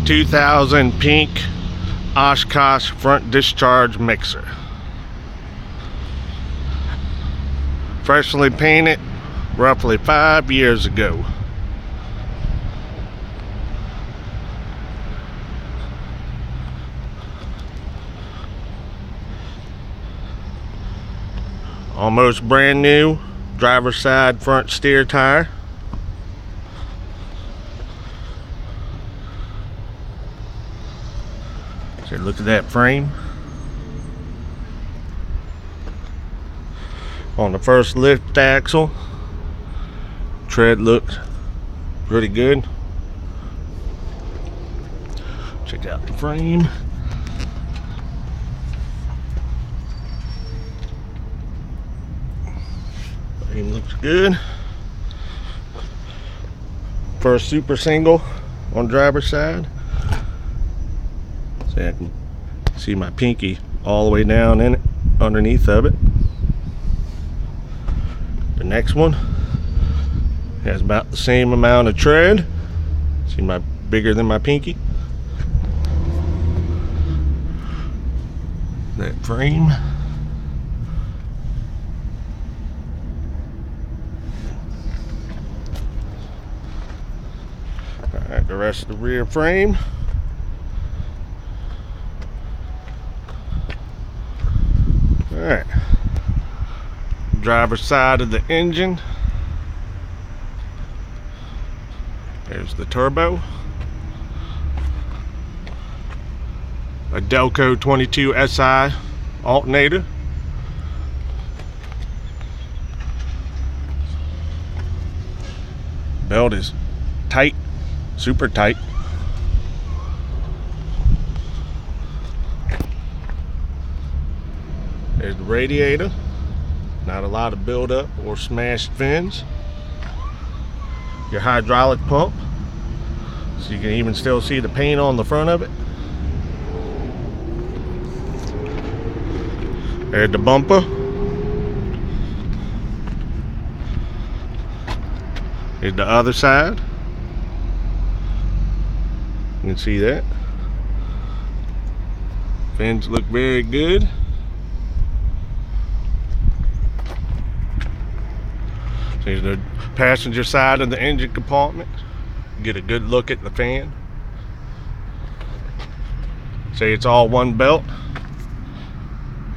2000 pink Oshkosh front discharge mixer. Freshly painted roughly 5 years ago. Almost brand new driver's side front steer tire. So look at that frame. On the first lift axle, tread looks pretty good. Check out the frame. Frame looks good. First super single on driver's side. So I can see my pinky all the way down in it, underneath of it. The next one has about the same amount of tread. See my bigger than my pinky. That frame. Alright, the rest of the rear frame. Alright. Driver's side of the engine. There's the turbo. A Delco 22 SI alternator. Belt is tight, super tight. There's the radiator. Not a lot of buildup or smashed fins. Your hydraulic pump, so you can even still see the paint on the front of it. There's the bumper. Here's the other side. You can see that. Fins look very good. Here's the passenger side of the engine compartment. Get a good look at the fan. Say it's all one belt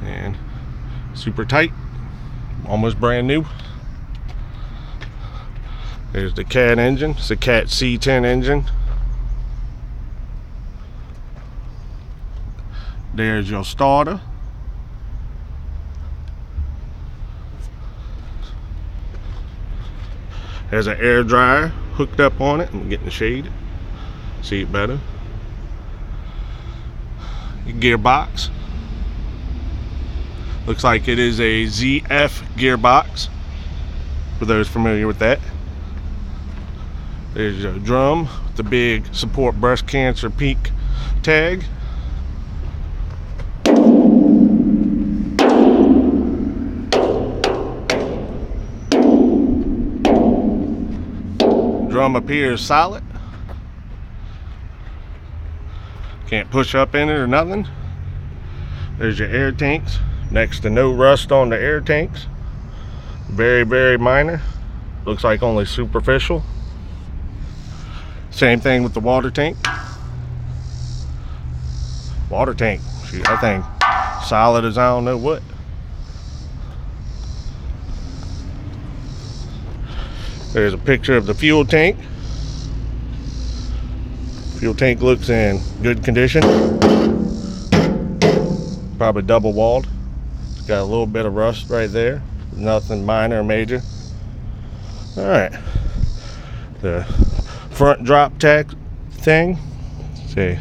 and super tight, almost brand new. There's the Cat engine. It's a Cat C10 engine. There's your starter. Has an air dryer hooked up on it. I'm getting the shade, see it better. Your gearbox looks like it is a ZF gearbox, for those familiar with that. There's a drum with the big support breast cancer peak tag. Drum appears solid. Can't push up in it or nothing. There's your air tanks. Next to no rust on the air tanks. Very, very minor. Looks like only superficial. Same thing with the water tank. Water tank, shoot, that thing solid as I don't know what. There's a picture of the fuel tank. Fuel tank looks in good condition. Probably double walled. It's got a little bit of rust right there. Nothing minor or major. Alright. The front drop tack thing. See,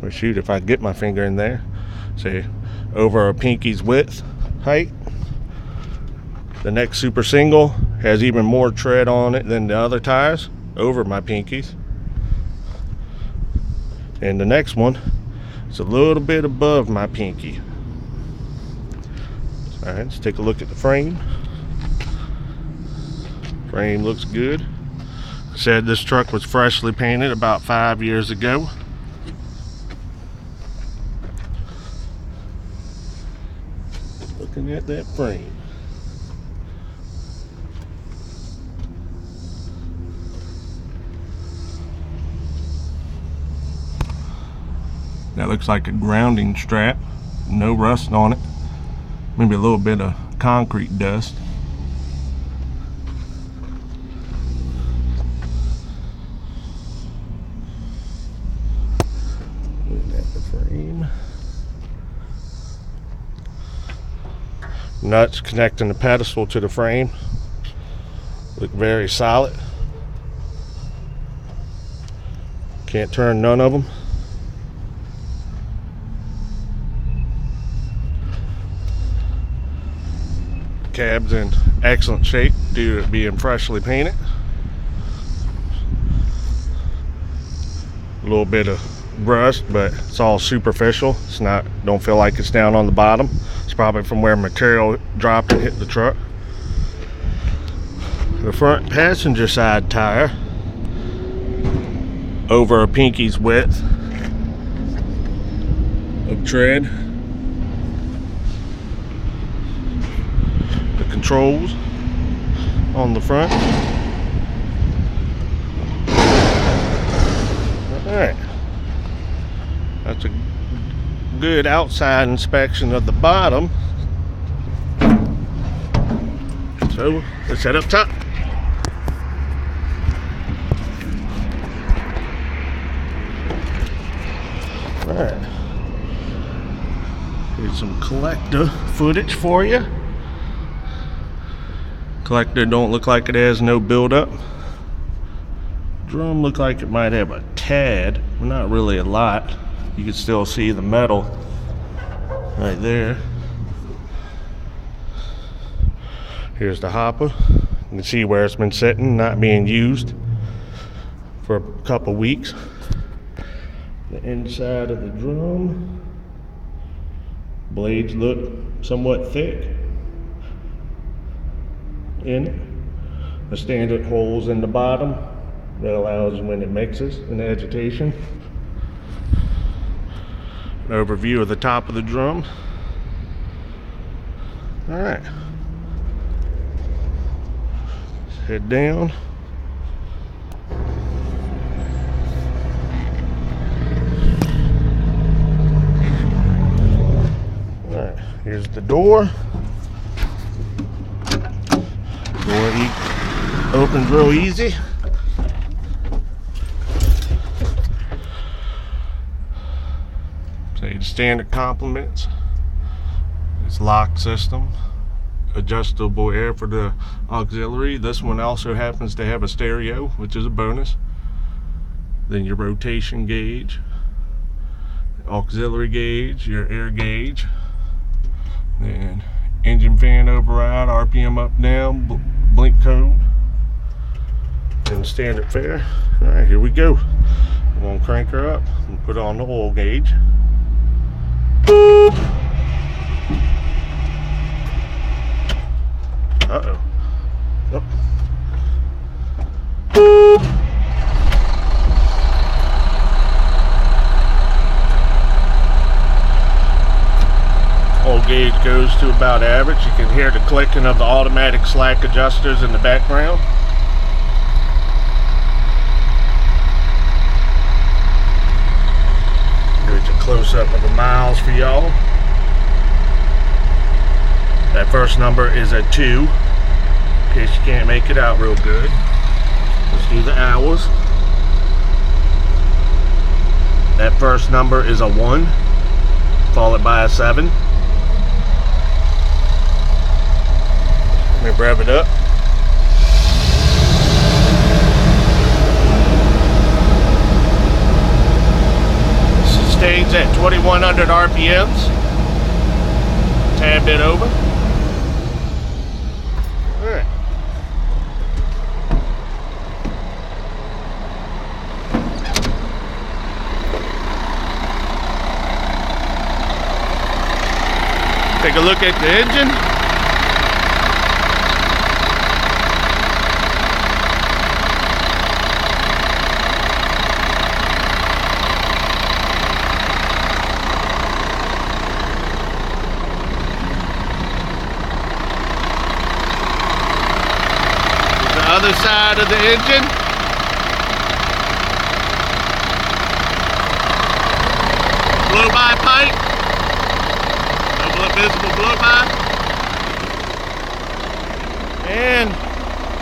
or shoot, if I get my finger in there. See, over a pinky's width, height. The next super single has even more tread on it than the other tires, over my pinkies. And the next one is a little bit above my pinky. All right, let's take a look at the frame. Frame looks good. Said this truck was freshly painted about 5 years ago. looking at that frame. That looks like a grounding strap. No rust on it. Maybe a little bit of concrete dust. Looking at the frame. Nuts connecting the pedestal to the frame look very solid. Can't turn none of them. Cab's in excellent shape due to it being freshly painted. A little bit of rust, but it's all superficial. It's not, don't feel like it's down on the bottom. It's probably from where material dropped and hit the truck. The front passenger side tire, over a pinky's width of tread. The controls on the front. Alright, that's a good outside inspection of the bottom. So let's head up top. Alright, here's some collector footage for you. Collector don't look like it has no buildup. Drum look like it might have a tad, but not really a lot. You can still see the metal right there. Here's the hopper. You can see where it's been sitting, not being used for a couple weeks. The inside of the drum. Blades look somewhat thick in it. The standard holes in the bottom that allows when it mixes in agitation. An overview of the top of the drum. Alright. Let's head down. Alright, here's the door. Door opens real easy. Say the standard compliments. It's lock system, adjustable air for the auxiliary. This one also happens to have a stereo, which is a bonus. Then your rotation gauge, auxiliary gauge, your air gauge, then engine fan override, RPM up down, blink code, and standard fare. All right, here we go. I'm gonna crank her up and put on the oil gauge. Uh-oh. Yep. Oil gauge goes to about average. You can hear the clicking of the automatic slack adjusters in the background. Here's a close-up of the miles for y'all. That first number is a 2, in case you can't make it out real good. Let's do the hours. That first number is a 1, followed by a 7. Let me rev it up. Sustains at 2100 RPMs. Tad bit over. Alright. Take a look at the engine. other side of the engine. Blow-by pipe. No visible blow-by. And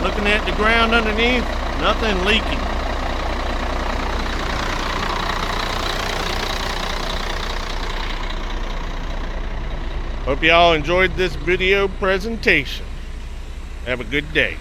looking at the ground underneath, nothing leaking. Hope y'all enjoyed this video presentation. Have a good day.